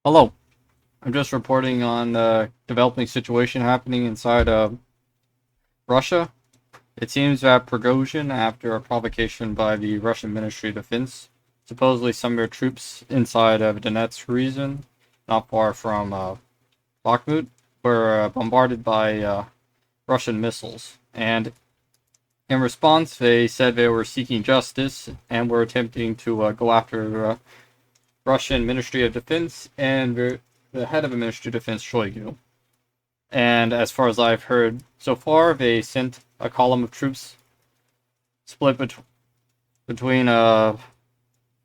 Hello, I'm just reporting on the developing situation happening inside Russia. It seems that Prigozhin, after a provocation by the Russian Ministry of Defense, supposedly some of their troops inside of Donetsk region, not far from Bakhmut, were bombarded by Russian missiles. And in response, they said they were seeking justice and were attempting to go after Russian Ministry of Defense and the head of the Ministry of Defense, Shoigu. And as far as I've heard so far, they sent a column of troops split between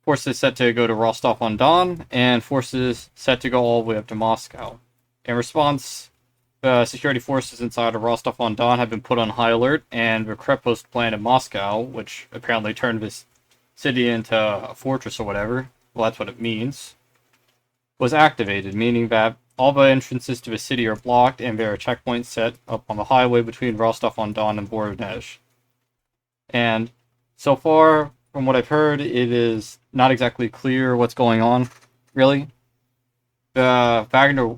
forces set to go to Rostov on Don and forces set to go all the way up to Moscow. In response, the security forces inside of Rostov on Don have been put on high alert, and the Kreppost plan in Moscow, which apparently turned this city into a fortress or whatever, well, that's what it means, was activated, meaning that all the entrances to the city are blocked and there are checkpoints set up on the highway between Rostov-on-Don and Voronezh. And so far, from what I've heard, it is not exactly clear what's going on, really. The Wagner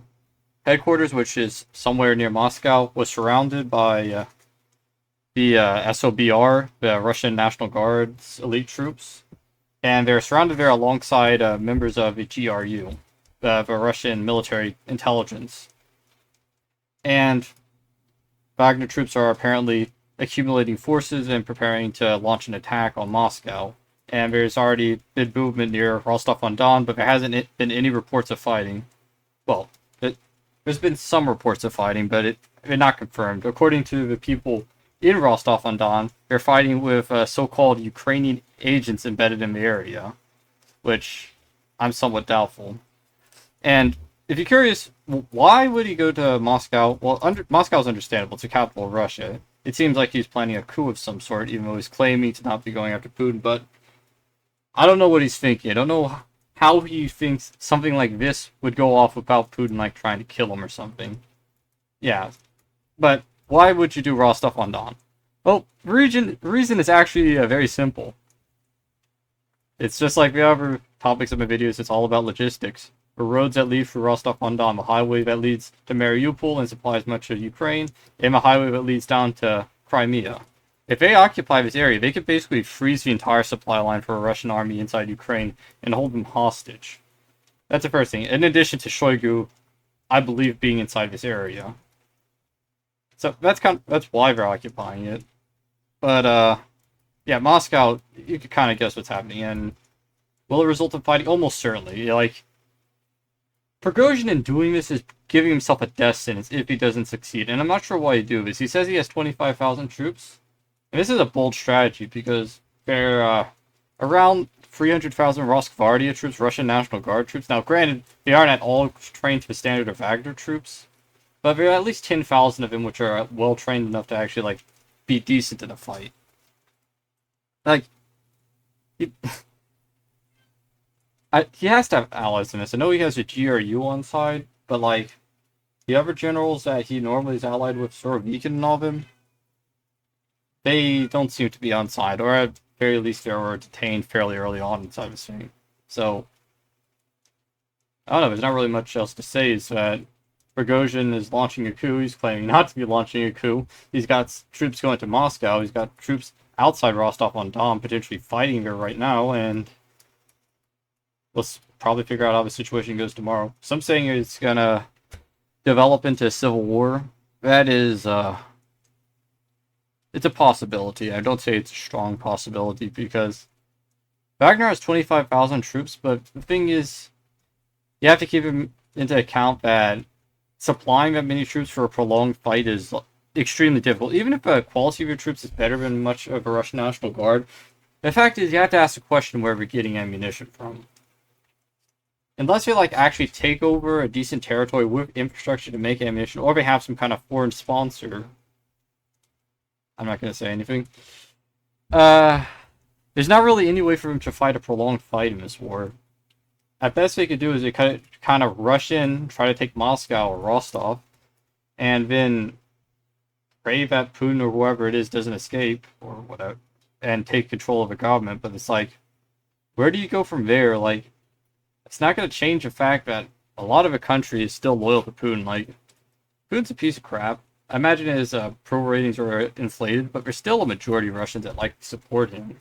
headquarters, which is somewhere near Moscow, was surrounded by the SOBR, the Russian National Guard's elite troops, and they're surrounded there alongside members of the GRU, the Russian military intelligence. And Wagner troops are apparently accumulating forces and preparing to launch an attack on Moscow. And there's already been movement near Rostov-on-Don, but there hasn't been any reports of fighting. Well, there's been some reports of fighting, but they're not confirmed. According to the people in Rostov-on-Don, they're fighting with so-called Ukrainian agents embedded in the area, which I'm somewhat doubtful. And if you're curious, why would he go to Moscow? Well, Moscow's understandable. It's the capital of Russia. It seems like he's planning a coup of some sort, even though he's claiming to not be going after Putin. But I don't know what he's thinking. I don't know how he thinks something like this would go off without Putin like trying to kill him or something. Yeah, but why would you do Rostov on Don? Well, the reason is actually very simple. It's just like the other topics of my videos. It's all about logistics. The roads that lead through Rostov-on-Don, the highway that leads to Mariupol and supplies much of Ukraine, and the highway that leads down to Crimea. If they occupy this area, they could basically freeze the entire supply line for a Russian army inside Ukraine and hold them hostage. That's the first thing. In addition to Shoigu, I believe, being inside this area. So that's why they're occupying it. But yeah, Moscow, you could kind of guess what's happening, and will it result in fighting? Almost certainly. Like, Prigozhin in doing this is giving himself a death sentence if he doesn't succeed, and I'm not sure why he do this. He says he has 25,000 troops, and this is a bold strategy because they're around 300,000 Rosgvardia troops, Russian National Guard troops. Now, granted, they aren't at all trained to the standard of Wagner troops, but there are at least 10,000 of them which are well trained enough to actually like be decent in a fight. Like, he, he has to have allies in this. I know he has a GRU on side, but like the other generals that he normally is allied with, Surovikin and all of them, they don't seem to be on side, or at very least they were detained fairly early on inside the thing. So I don't know. There's not really much else to say. Is that Prigozhin is launching a coup. He's claiming not to be launching a coup. He's got troops going to Moscow. He's got troops outside Rostov-on-Don potentially fighting there right now, and let's probably figure out how the situation goes tomorrow. Some saying it's gonna develop into a civil war. That is, it's a possibility. I don't say it's a strong possibility because Wagner has 25,000 troops, but the thing is, you have to keep into account that supplying that many troops for a prolonged fight is extremely difficult. Even if the quality of your troops is better than much of a Russian National Guard, the fact is you have to ask the question where we're getting ammunition from. Unless they like actually take over a decent territory with infrastructure to make ammunition, or they have some kind of foreign sponsor. I'm not going to say anything. There's not really any way for them to fight a prolonged fight in this war. At best they could do is they kind of rush in, try to take Moscow or Rostov, and then pray that Putin or whoever it is doesn't escape, or whatever, and take control of the government. But it's like, where do you go from there? Like, it's not going to change the fact that a lot of the country is still loyal to Putin. Like, Putin's a piece of crap. I imagine his pro ratings are inflated, but there's still a majority of Russians that like to support him.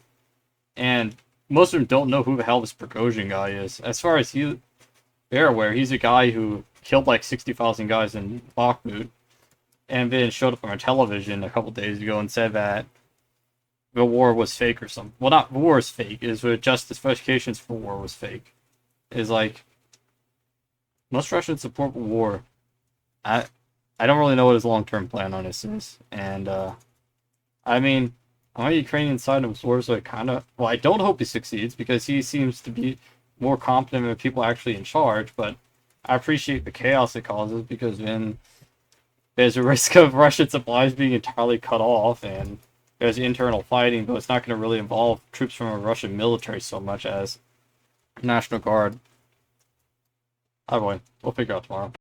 And most of them don't know who the hell this Prigozhin guy is. As far as they're aware, he's a guy who killed like 60,000 guys in Bakhmut, and then showed up on television a couple days ago and said that the war was fake or something. Well, not the war is fake. Is the justifications for war was fake. Is like most Russians support the war. I don't really know what his long-term plan on this is, and I mean, I'm on the Ukrainian side of this war, so I don't hope he succeeds because he seems to be more competent than the people actually in charge. But I appreciate the chaos it causes because then there's a risk of Russian supplies being entirely cut off, and there's internal fighting, but it's not going to really involve troops from the Russian military so much as National Guard. Oh boy, we'll figure out tomorrow.